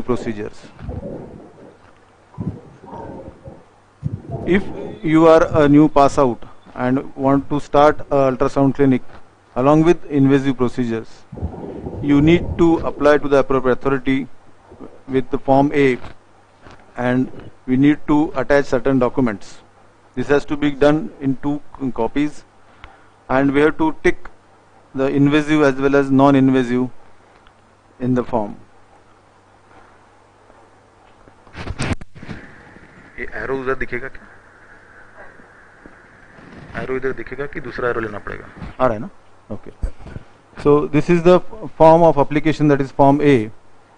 procedures. If you are a new pass out and want to start a ultrasound clinic along with invasive procedures, you need to apply to the appropriate authority with the Form A, and we need to attach certain documents. This has to be done in 2 copies, and we have to tick the invasive as well as non-invasive in the form. ये arrow उधर दिखेगा क्या? Arrow इधर दिखेगा कि दूसरा arrow लेना पड़ेगा? आ रहा है ना? Okay. So this is the form of application, that is Form A.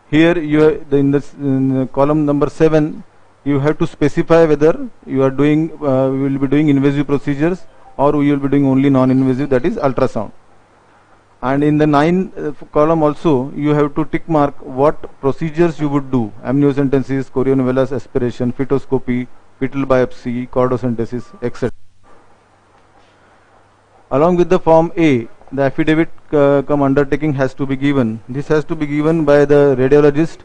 Here in the column number 7, you have to specify whether you are doing we will be doing invasive procedures or we will be doing only non-invasive, that is ultrasound. And in the 9 column also, you have to tick mark what procedures you would do: amniocentesis, chorionovellus aspiration, fetoscopy, fetal biopsy, chordocentesis, etc. Along with the Form A, the affidavit cum undertaking has to be given. This has to be given by the radiologist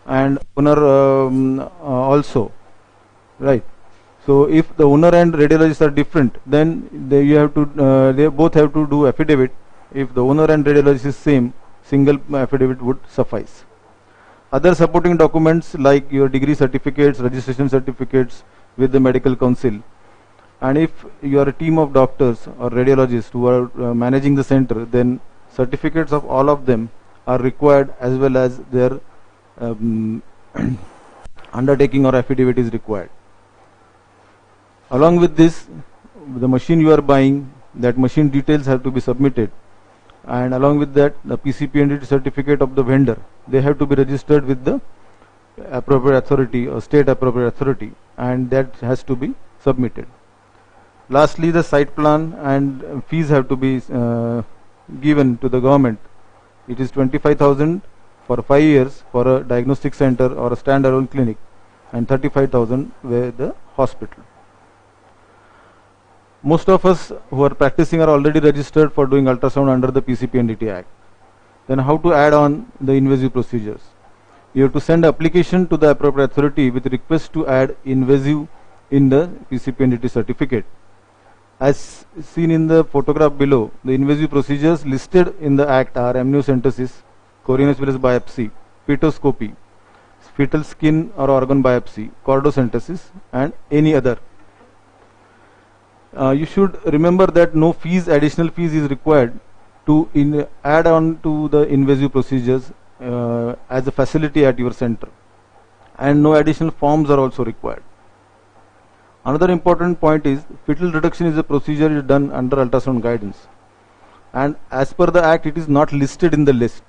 and owner also, right? So if the owner and radiologist are different, then they both have to do affidavit. If the owner and radiologist is same, single affidavit would suffice. Other supporting documents like your degree certificates, registration certificates with the medical council. And if you are a team of doctors or radiologists who are managing the center, then certificates of all of them are required, as well as their undertaking or affidavit is required. Along with this, the machine you are buying, that machine details have to be submitted, and along with that, the PCP&D certificate of the vendor, they have to be registered with the appropriate authority or state appropriate authority, and that has to be submitted. Lastly, the site plan and fees have to be given to the government. It is 25,000 for 5 years for a diagnostic center or a standalone clinic, and 35,000 with the hospital. Most of us who are practicing are already registered for doing ultrasound under the PCP&DT Act. Then how to add on the invasive procedures? You have to send application to the appropriate authority with request to add invasive in the PCP&DT certificate. As seen in the photograph below, the invasive procedures listed in the Act are amniocentesis, chorionovellus biopsy, fetoscopy, fetal skin or organ biopsy, chordocentesis, and any other. You should remember that no additional fees is required to add on to the invasive procedures as a facility at your center, and no additional forms are also required. Another important point is fetal reduction is a procedure done under ultrasound guidance, and as per the Act, it is not listed in the list.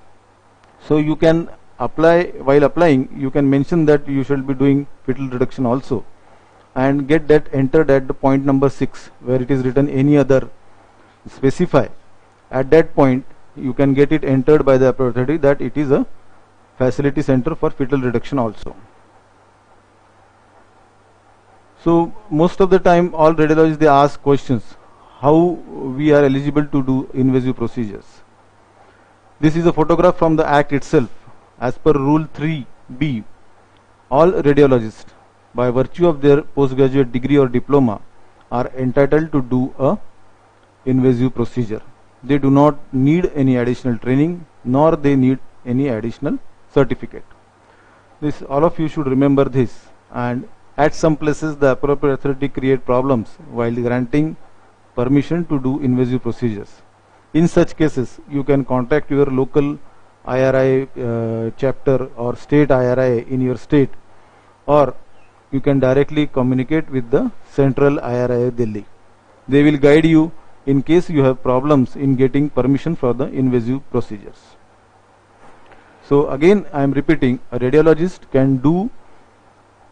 So you can apply, while applying, you can mention that you shall be doing fetal reduction also, and get that entered at the point number 6, where it is written any other, specify. At that point, you can get it entered by the authority that it is a facility center for fetal reduction also. So most of the time, all radiologists, they ask questions, how we are eligible to do invasive procedures. This is a photograph from the Act itself. As per Rule 3B, all radiologists, by virtue of their postgraduate degree or diploma, are entitled to do a invasive procedure. They do not need any additional training, nor they need any additional certificate. This, all of you should remember this. And at some places, the appropriate authority create problems while granting permission to do invasive procedures. In such cases, you can contact your local IRI chapter or state IRI in your state, or you can directly communicate with the central IRI Delhi. They will guide you in case you have problems in getting permission for the invasive procedures. So again, I am repeating, a radiologist can do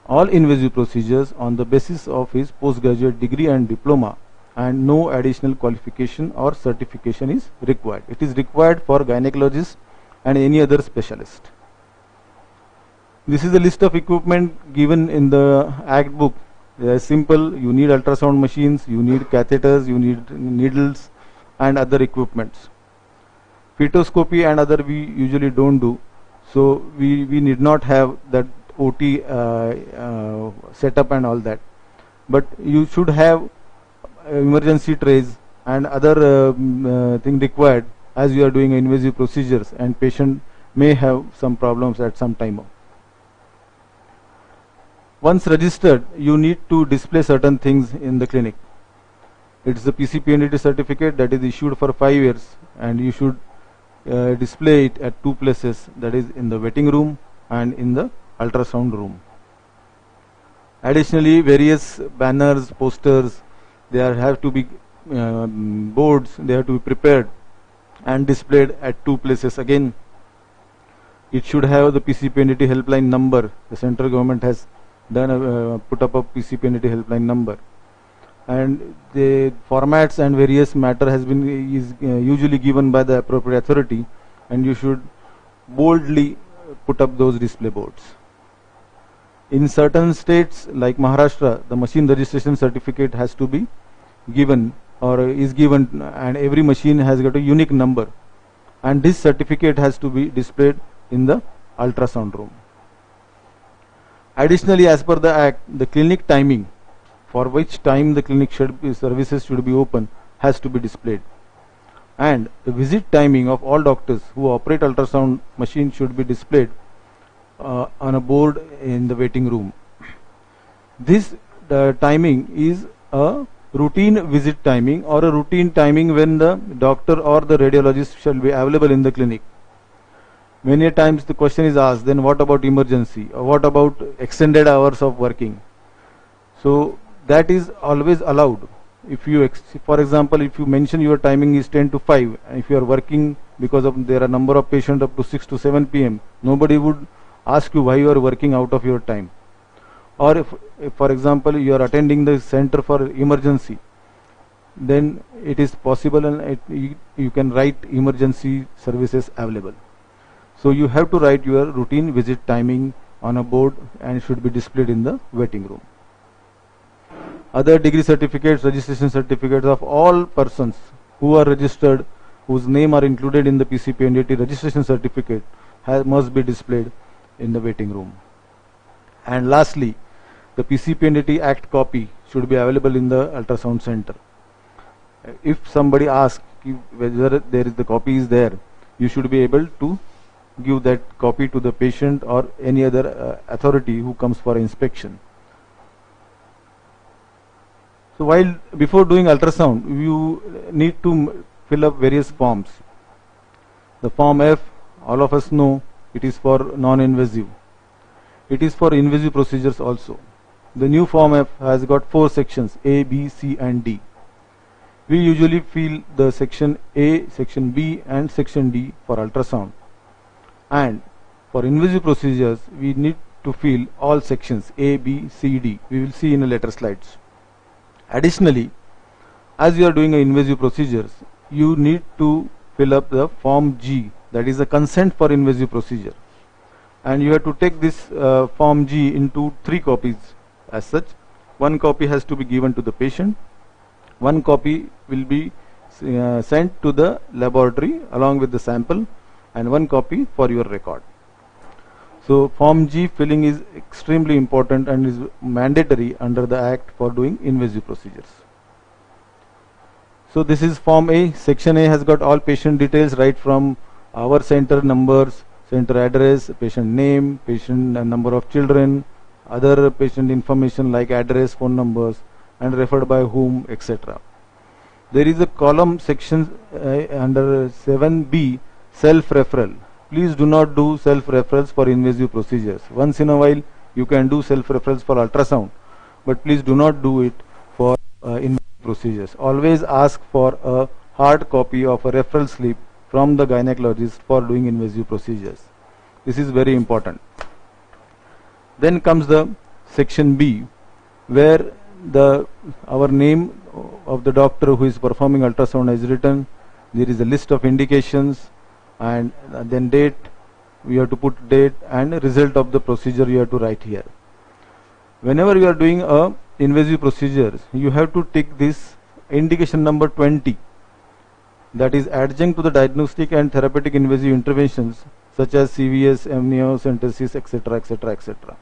all invasive procedures on the basis of his postgraduate degree and diploma, and no additional qualification or certification is required. It is required for gynecologists and any other specialist. This is a list of equipment given in the Act book. They are simple. You need ultrasound machines, you need catheters, you need needles and other equipments. Fetoscopy and other we usually don't do. So we need not have that OT setup and all that, but you should have emergency trays and other thing required as you are doing invasive procedures, and patient may have some problems at some time. Once registered, you need to display certain things in the clinic. It's the PCPNDT certificate that is issued for 5 years, and you should display it at 2 places, that is in the waiting room and in the ultrasound room. Additionally, various banners, posters, there have to be boards, they have to be prepared and displayed at 2 places. Again, it should have the PCPNDT helpline number. The central government has done put up a PCPNDT helpline number, and the formats and various matter has been usually given by the appropriate authority, and you should boldly put up those display boards. In certain states like Maharashtra, the machine registration certificate has to be given or is given, and every machine has got a unique number, and this certificate has to be displayed in the ultrasound room. Additionally, as per the Act, the clinic timing, for which time the clinic services should be open, has to be displayed, and the visit timing of all doctors who operate ultrasound machine should be displayed on a board in the waiting room. This timing is a routine visit timing or a routine timing when the doctor or the radiologist shall be available in the clinic. Many times the question is asked, then what about emergency, or what about extended hours of working? So that is always allowed. If you, for example, if you mention your timing is 10 to 5, and if you are working because of there are number of patients up to 6 to 7 p.m., nobody would ask you why you are working out of your time. Or if for example you are attending the center for emergency, then it is possible, and you can write emergency services available. So you have to write your routine visit timing on a board, and it should be displayed in the waiting room. Other degree certificates, registration certificates of all persons who are registered, whose name are included in the PCPNDT registration certificate, must be displayed in the waiting room. And lastly, the PCPNDT Act copy should be available in the ultrasound center. If somebody asks whether there is the copy is there, you should be able to give that copy to the patient or any other authority who comes for inspection. So before doing ultrasound, you need to fill up various forms. The form F, all of us know, it is for non-invasive. It is for invasive procedures also. The new form F has got 4 sections, A, B, C and D. We usually fill the section A, section B and section D for ultrasound. And for invasive procedures, we need to fill all sections A, B, C, D. We will see in the later slides. Additionally, as you are doing invasive procedures, you need to fill up the form G, that is a consent for invasive procedure. And you have to take this form G into 3 copies as such. 1 copy has to be given to the patient, 1 copy will be sent to the laboratory along with the sample, and 1 copy for your record. So form G filling is extremely important and is mandatory under the Act for doing invasive procedures. So this is form A. Section A has got all patient details right from our center numbers, center address, patient name, patient number of children, other patient information like address, phone numbers, and referred by whom, etc. There is a column section under 7B, self-referral. Please do not do self-referrals for invasive procedures. Once in a while you can do self-referrals for ultrasound, but please do not do it for invasive procedures. Always ask for a hard copy of a referral slip from the gynecologist for doing invasive procedures. This is very important. Then comes the section B, where our name of the doctor who is performing ultrasound is written. There is a list of indications, and then date, we have to put date, and result of the procedure you have to write here. Whenever you are doing a invasive procedures, you have to take this indication number 20, that is adjunct to the diagnostic and therapeutic invasive interventions such as CVS, amniocentesis, etc., etc., etc.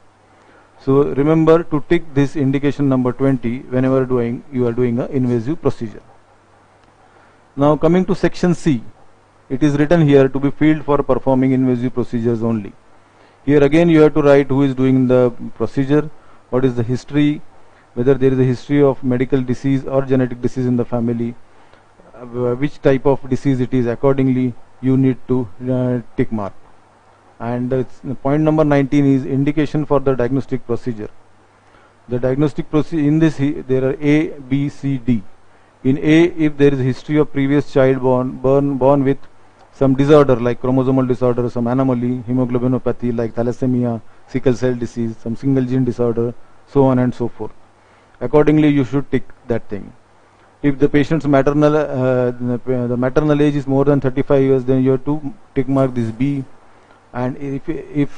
So remember to tick this indication number 20 whenever you are doing an invasive procedure. Now coming to section C, it is written here to be filled for performing invasive procedures only. Here again you have to write who is doing the procedure, what is the history, whether there is a history of medical disease or genetic disease in the family, which type of disease it is. Accordingly you need to tick mark. And point number 19 is indication for the diagnostic procedure. The diagnostic procedure in this there are A, B, C, D. In A, if there is history of previous child born with some disorder like chromosomal disorder, some anomaly, hemoglobinopathy like thalassemia, sickle cell disease, some single gene disorder, so on and so forth. Accordingly you should tick that thing. If the patient's maternal the maternal age is more than 35 years, then you have to tick mark this B. And if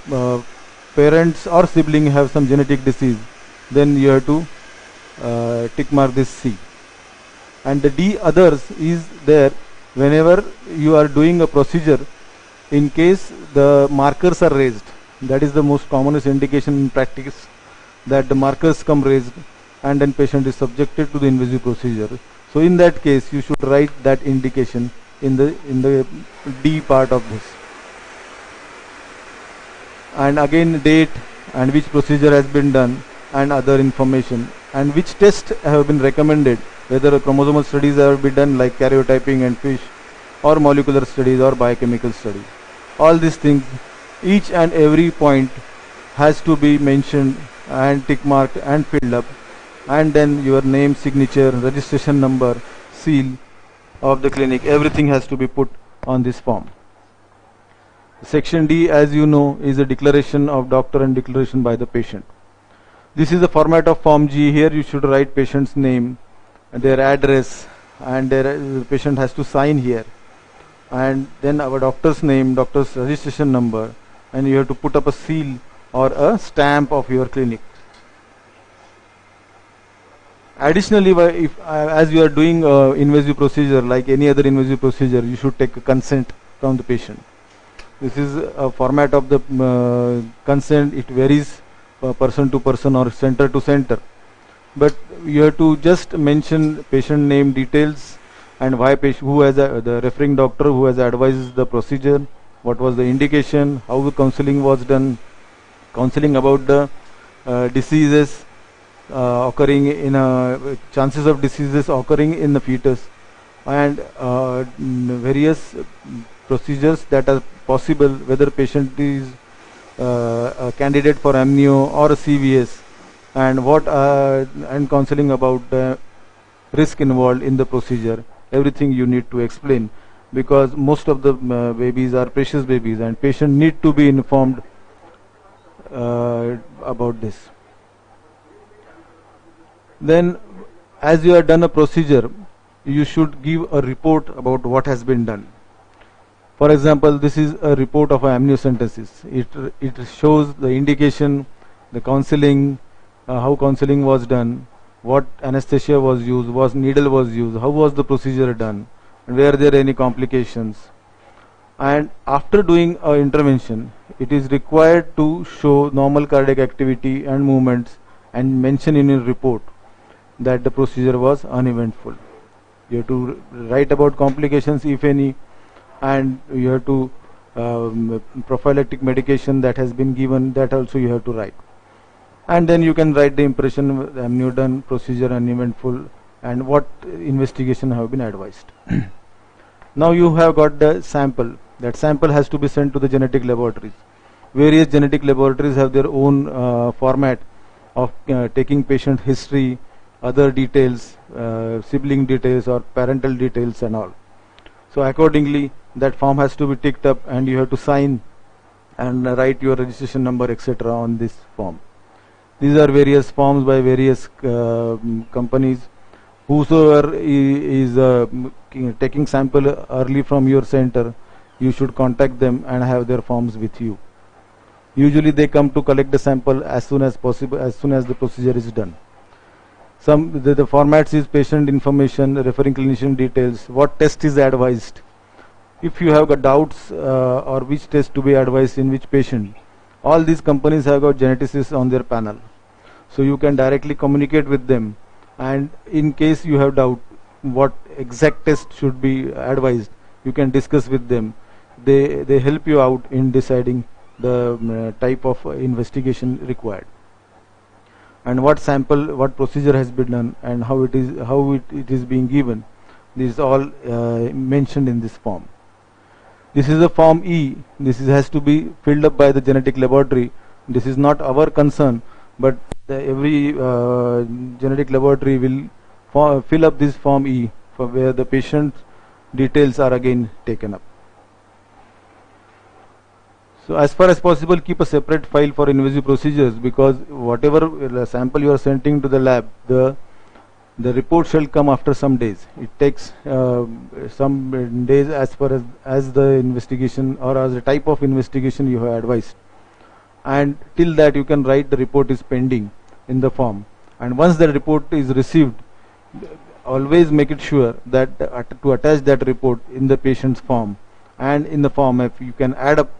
parents or sibling have some genetic disease, then you have to tick mark this C. And the D others is there whenever you are doing a procedure, in case the markers are raised. That is the most commonest indication in practice, that the markers come raised and then patient is subjected to the invasive procedure. So in that case you should write that indication in the D part of this. And again date and which procedure has been done and other information, and which tests have been recommended, whether chromosomal studies have been done like karyotyping and FISH, or molecular studies or biochemical studies. All these things, each and every point has to be mentioned and tick marked and filled up, and then your name, signature, registration number, seal of the clinic, everything has to be put on this form. Section D, as you know, is a declaration of doctor and declaration by the patient. This is the format of form G. Here you should write patient's name, their address, and the patient has to sign here, and then our doctor's name, doctor's registration number, and you have to put up a seal or a stamp of your clinic. Additionally, if as you are doing invasive procedure like any other invasive procedure, you should take a consent from the patient. This is a format of the consent. It varies person to person or center to center, but you have to just mention patient name, details, and why who has the referring doctor who has advised the procedure, what was the indication, how the counseling was done, counseling about the diseases occurring in chances of diseases occurring in the fetus, and various procedures that are possible, whether patient is a candidate for amnio or a CVS, and what and counseling about the risk involved in the procedure. Everything you need to explain, because most of the babies are precious babies and patient need to be informed about this. Then as you have done a procedure, you should give a report about what has been done. For example, this is a report of amniocentesis. It shows the indication, the counseling, how counseling was done, what anesthesia was used, what needle was used, how was the procedure done, and were there any complications. And after doing an intervention, it is required to show normal cardiac activity and movements and mention in your report that the procedure was uneventful. You have to write about complications if any, and you have to prophylactic medication that has been given, that also you have to write. And then you can write the impression, amnio done, procedure uneventful, and what investigation have been advised. Now you have got the sample. That sample has to be sent to the genetic laboratories. Various genetic laboratories have their own format of taking patient history, other details, sibling details or parental details and all. So accordingly that form has to be ticked up and you have to sign and write your registration number, etc. on this form. These are various forms by various companies. Whosoever is taking sample early from your center, you should contact them and have their forms with you. Usually they come to collect the sample as soon as possible, as soon as the procedure is done. The formats is patient information, referring clinician details, what test is advised, If you have got doubts or which test to be advised in which patient, all these companies have got geneticists on their panel. So you can directly communicate with them, and in case you have doubt what exact test should be advised, you can discuss with them. They help you out in deciding the type of investigation required, and what sample, what procedure has been done, and how it is being given. This is all mentioned in this form. This is the form E. This has to be filled up by the genetic laboratory. This is not our concern, but every genetic laboratory will fill up this form E, for where the patient details are again taken up. So as far as possible, keep a separate file for invasive procedures, because whatever sample you are sending to the lab, the report shall come after some days. It takes some days as far as the investigation or as the type of investigation you have advised, and till that you can write the report is pending in the form. And once the report is received, always make it sure that to attach that report in the patient's form, and in the form if you can add up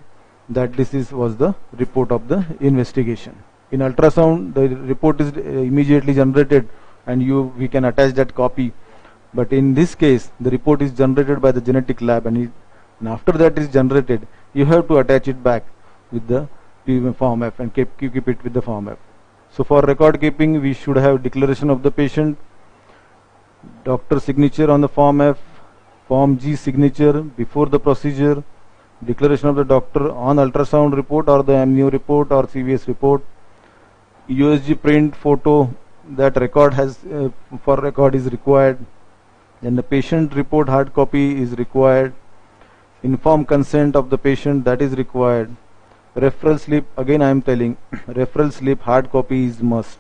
that this was the report of the investigation. In ultrasound, the report is immediately generated, and we can attach that copy. But in this case, the report is generated by the genetic lab, and after that is generated, you have to attach it back with the form F and keep it with the form F. So for record keeping, we should have declaration of the patient, doctor signature on the form F, form G signature before the procedure, declaration of the doctor on ultrasound report or the amnio report or CVS report, USG print photo, that record has for record is required, then the patient report hard copy is required, informed consent of the patient, that is required, referral slip, again I am telling referral slip hard copy is must.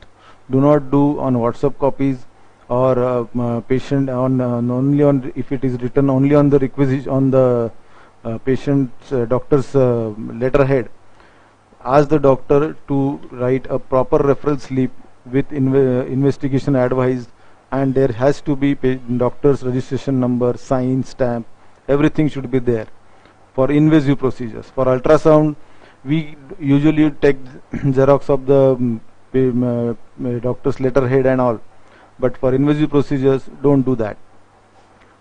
Do not do on WhatsApp copies or patient on only on, if it is written only on the requisition on the patient's doctor's letterhead. Ask the doctor to write a proper referral slip with investigation advised, and there has to be doctor's registration number, sign, stamp, everything should be there for invasive procedures. For ultrasound, we usually take xerox of the doctor's letterhead and all, but for invasive procedures, don't do that.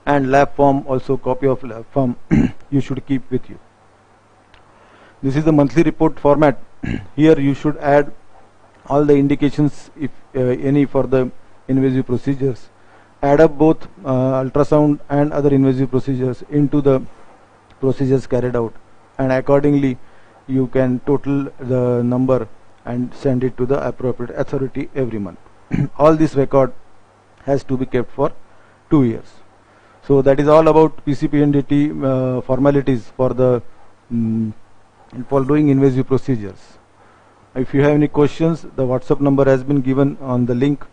And lab form, also copy of lab form you should keep with you. This is the monthly report format. Here you should add all the indications, if any, for the invasive procedures. Add up both ultrasound and other invasive procedures into the procedures carried out, and accordingly you can total the number and send it to the appropriate authority every month. All this record has to be kept for 2 years. So that is all about PCPNDT formalities for the following invasive procedures. If you have any questions, the WhatsApp number has been given on the link.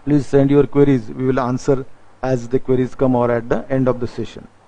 Please send your queries. We will answer as the queries come or at the end of the session.